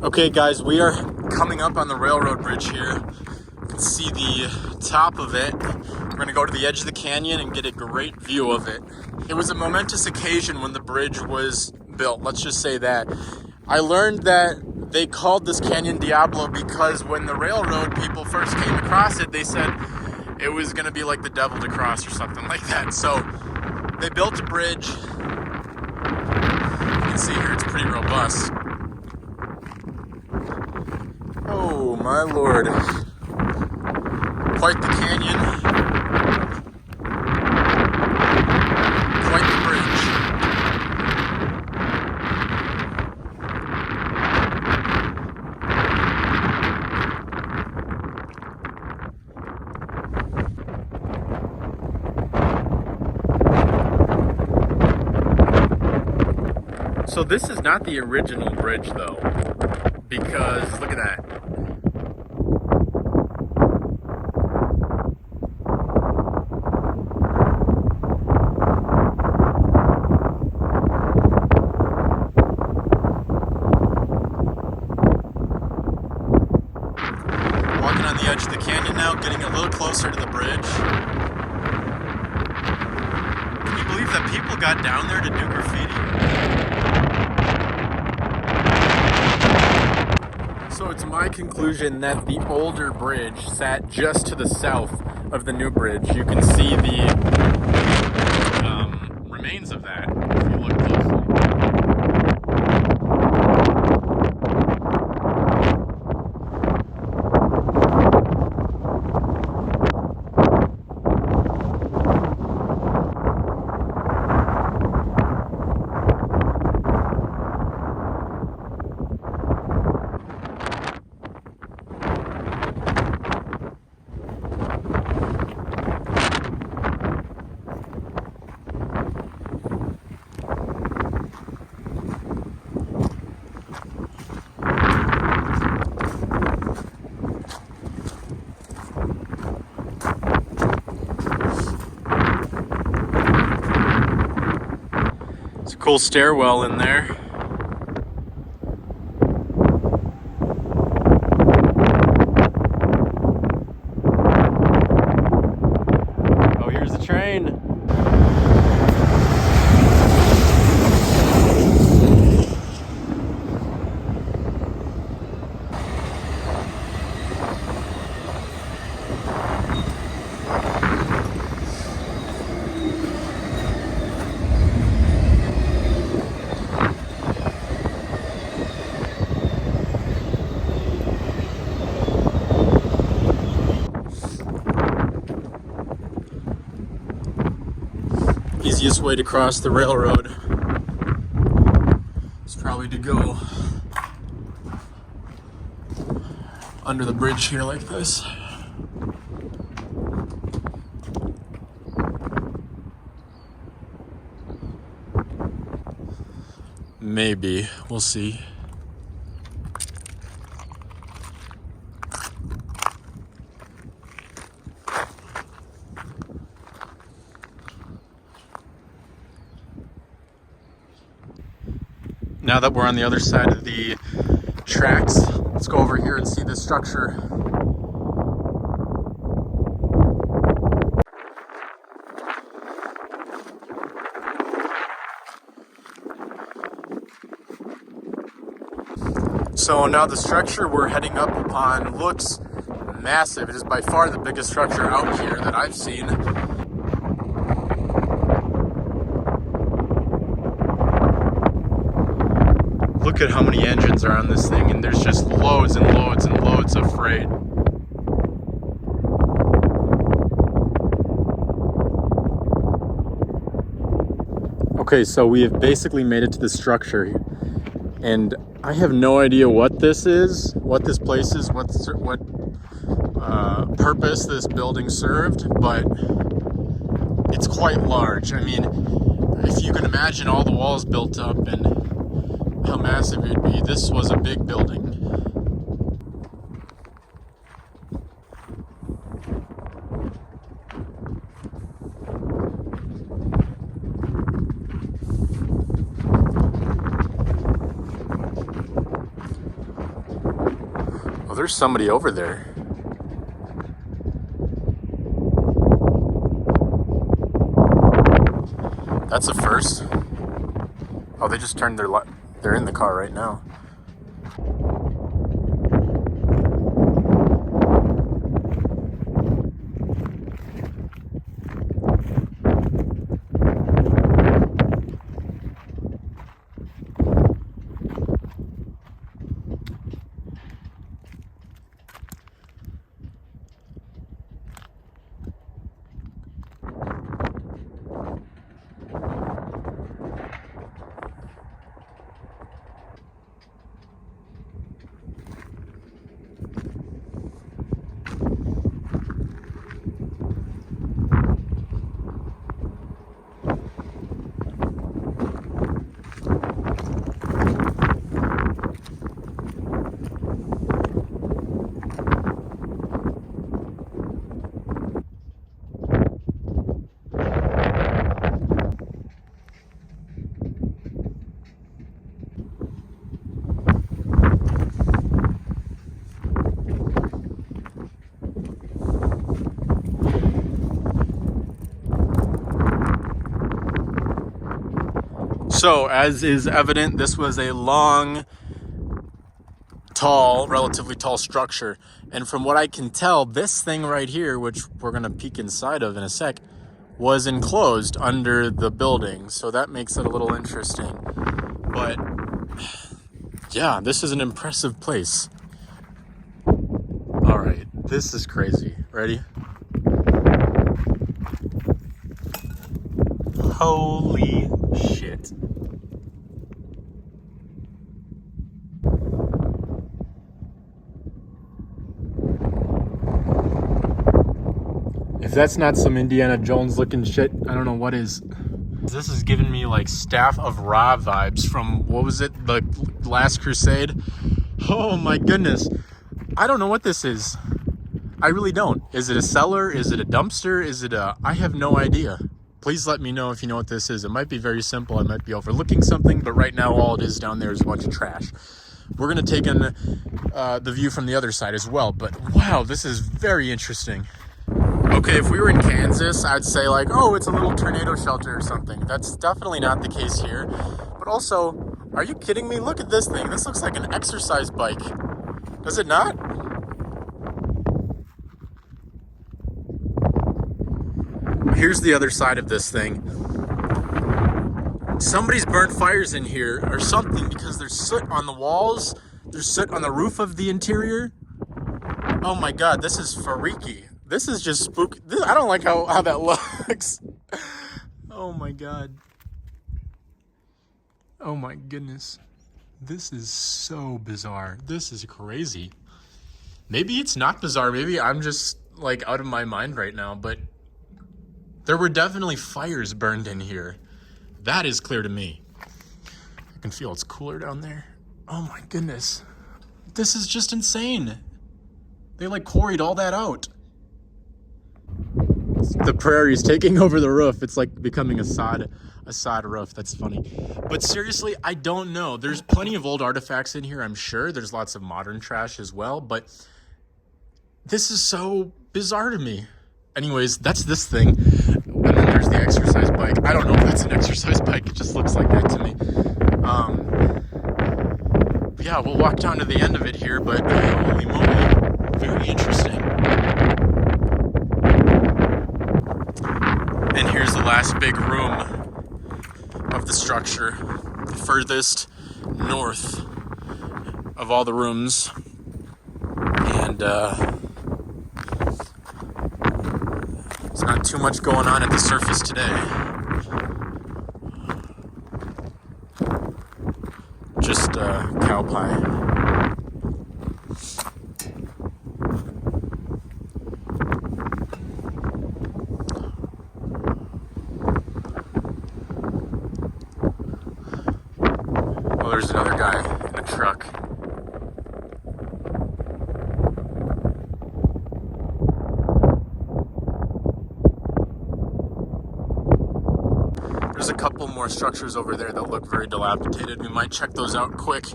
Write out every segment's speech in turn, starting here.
Okay guys, we are coming up on the railroad bridge here. You can see the top of it. We're gonna go to the edge of the canyon and get a great view of it. It was a momentous occasion when the bridge was built, let's just say that. I learned that they called this Canyon Diablo because when the railroad people first came across it, they said it was gonna be like the devil to cross or something like that. So they built a bridge. You can see here, it's pretty robust. Oh my lord. Quite the canyon. Quite the bridge. So this is not the original bridge though, because look at that. Walking on the edge of the canyon now, getting a little closer to the bridge. Can you believe that people got down there to do graffiti? So it's my conclusion that the older bridge sat just to the south of the new bridge. You can see the remains of that if you look closely. It's a cool stairwell in there. Oh, here's the train. Easiest way to cross the railroad is probably to go under the bridge here like this. Maybe, we'll see. Now that we're on the other side of the tracks, let's go over here and see this structure. So now the structure we're heading up upon looks massive. It is by far the biggest structure out here that I've seen. Look at how many engines are on this thing, and there's just loads and loads and loads of freight. Okay, so we have basically made it to the structure, and I have no idea what this is, what this place is, what purpose this building served, but it's quite large. I mean, if you can imagine all the walls built up and how massive it'd be, this was a big building. Oh, there's somebody over there. That's a first. Oh, they just turned their light. They're in the car right now. So, as is evident, this was a long, tall, relatively tall structure. And from what I can tell, this thing right here, which we're going to peek inside of in a sec, was enclosed under the building. So that makes it a little interesting. But, yeah, this is an impressive place. All right, this is crazy. Ready? Holy shit. If that's not some Indiana Jones looking shit, I don't know what is. This is giving me like Staff of Ra vibes from, what was it, the Last Crusade? Oh my goodness. I don't know what this is. I really don't. Is it a cellar? Is it a dumpster? Is it a... I have no idea. Please let me know if you know what this is. It might be very simple. I might be overlooking something, but right now all it is down there is a bunch of trash. We're going to take in the view from the other side as well, but wow, this is very interesting. Okay, if we were in Kansas, I'd say like, oh, it's a little tornado shelter or something. That's definitely not the case here. But also, are you kidding me? Look at this thing. This looks like an exercise bike. Does it not? Here's the other side of this thing. Somebody's burnt fires in here or something, because there's soot on the walls. There's soot on the roof of the interior. Oh my God, this is freaky. This is just spooky. I don't like how that looks. Oh my God. Oh my goodness. This is so bizarre. This is crazy. Maybe it's not bizarre. Maybe I'm just like out of my mind right now, but there were definitely fires burned in here. That is clear to me. I can feel it's cooler down there. Oh my goodness. This is just insane. They like quarried all that out. The prairie's taking over the roof. It's like becoming a sod roof. That's funny. But seriously, I don't know. There's plenty of old artifacts in here, I'm sure. There's lots of modern trash as well, but this is so bizarre to me. Anyways, that's this thing. And then there's the exercise bike. I don't know if that's an exercise bike. It just looks like that to me. But yeah, we'll walk down to the end of it here, but holy moly, very interesting. And here's the last big room of the structure, the furthest north of all the rooms. And there's not too much going on at the surface today. Just cow pie. Oh, there's another guy in a truck. There's a couple more structures over there that look very dilapidated. We might check those out quick.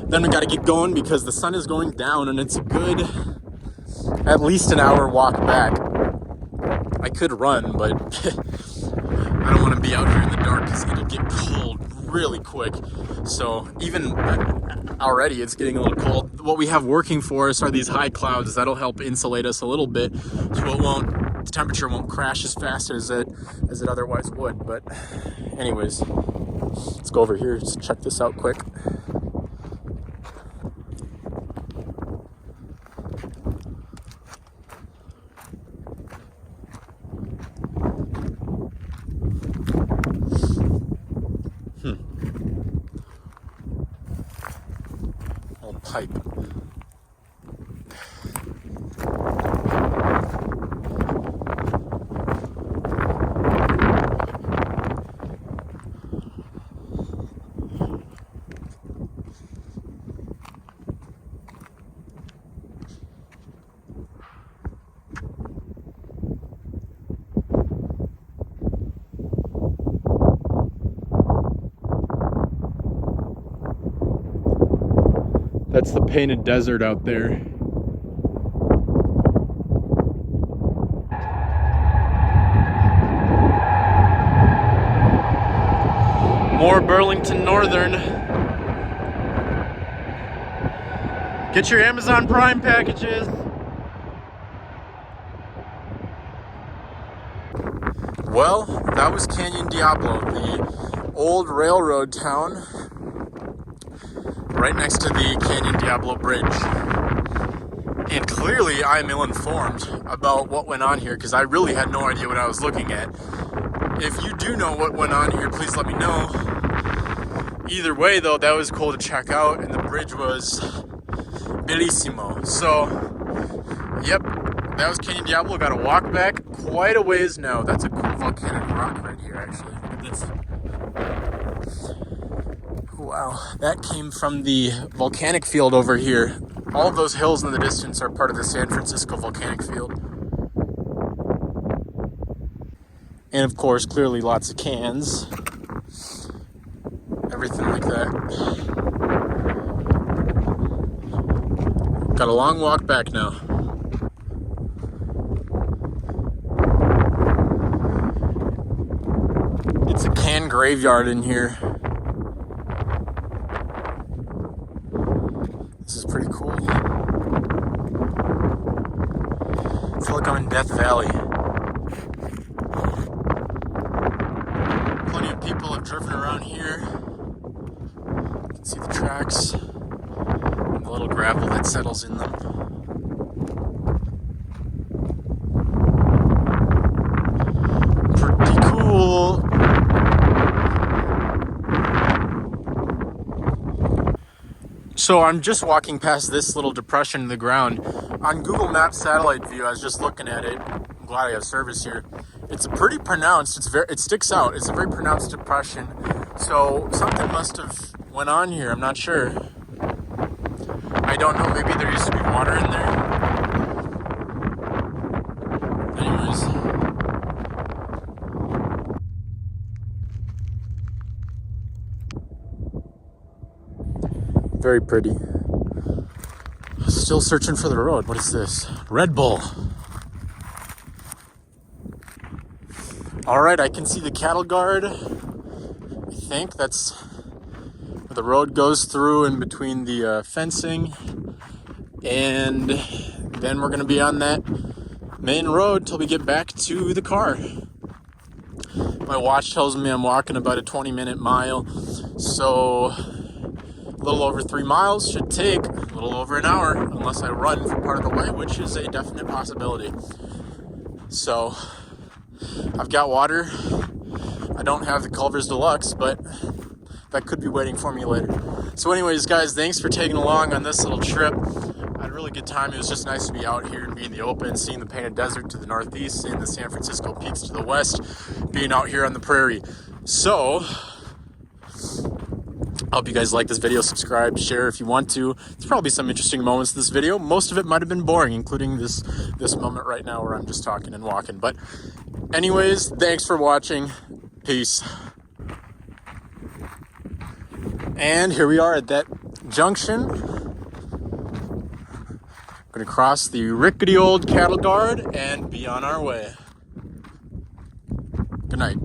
Then we got to get going because the sun is going down and it's a good at least an hour walk back. I could run, but I don't want to be out here in the dark because it'll get cold really quick. So even already it's getting a little cold. What we have working for us are these high clouds. That'll help insulate us a little bit, so the temperature won't crash as fast as it otherwise would. But anyways, let's go over here. Just check this out quick. Old pipe. That's the painted desert out there. More Burlington Northern. Get your Amazon Prime packages. Well, that was Canyon Diablo, the old railroad town right next to the Canyon Diablo Bridge. And clearly I'm ill-informed about what went on here because I really had no idea what I was looking at. If you do know what went on here, please let me know. Either way though, that was cool to check out and the bridge was bellissimo. So, yep, that was Canyon Diablo. Got to walk back quite a ways now. That's a cool volcanic rock right here actually. Look at this. Wow, that came from the volcanic field over here. All of those hills in the distance are part of the San Francisco volcanic field. And of course, clearly lots of cans. Everything like that. Got a long walk back now. It's a can graveyard in here. This is pretty cool. I feel like I'm in Death Valley. Plenty of people have driven around here. You can see the tracks and the little gravel that settles in them. Pretty cool. So I'm just walking past this little depression in the ground. On Google Maps satellite view, I was just looking at it. I'm glad I have service here. It's a pretty pronounced, it sticks out. It's a very pronounced depression. So something must have went on here, I'm not sure. I don't know, maybe there used to be water in there. Anyways. Very pretty. Still searching for the road. What is this? Red Bull. All right, I can see the cattle guard. I think that's where the road goes through in between the fencing. And then we're gonna be on that main road till we get back to the car. My watch tells me I'm walking about a 20-minute mile. So a little over 3 miles should take a little over an hour unless I run for part of the way, which is a definite possibility. So I've got water. I don't have the Culver's Deluxe, but that could be waiting for me later. So anyways, guys, thanks for tagging along on this little trip. I had a really good time. It was just nice to be out here and be in the open, seeing the painted desert to the northeast, seeing the San Francisco peaks to the west, being out here on the prairie. So I hope you guys like this video. Subscribe, share if you want to. There's probably some interesting moments in this video. Most of it might have been boring, including this moment right now where I'm just talking and walking. But anyways, thanks for watching. Peace. And here we are at that junction. Gonna cross the rickety old cattle guard and be on our way. Good night.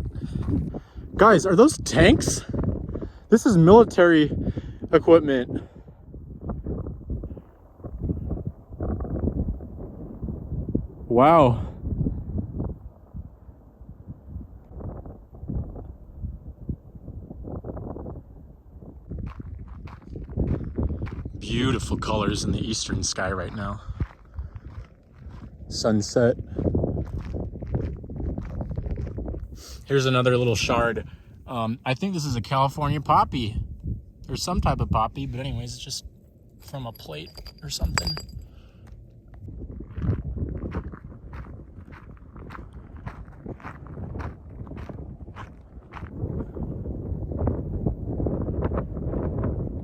Guys, are those tanks? This is military equipment. Wow. Beautiful colors in the eastern sky right now. Sunset. Here's another little shard. I think this is a California poppy or some type of poppy, but anyways, it's just from a plate or something.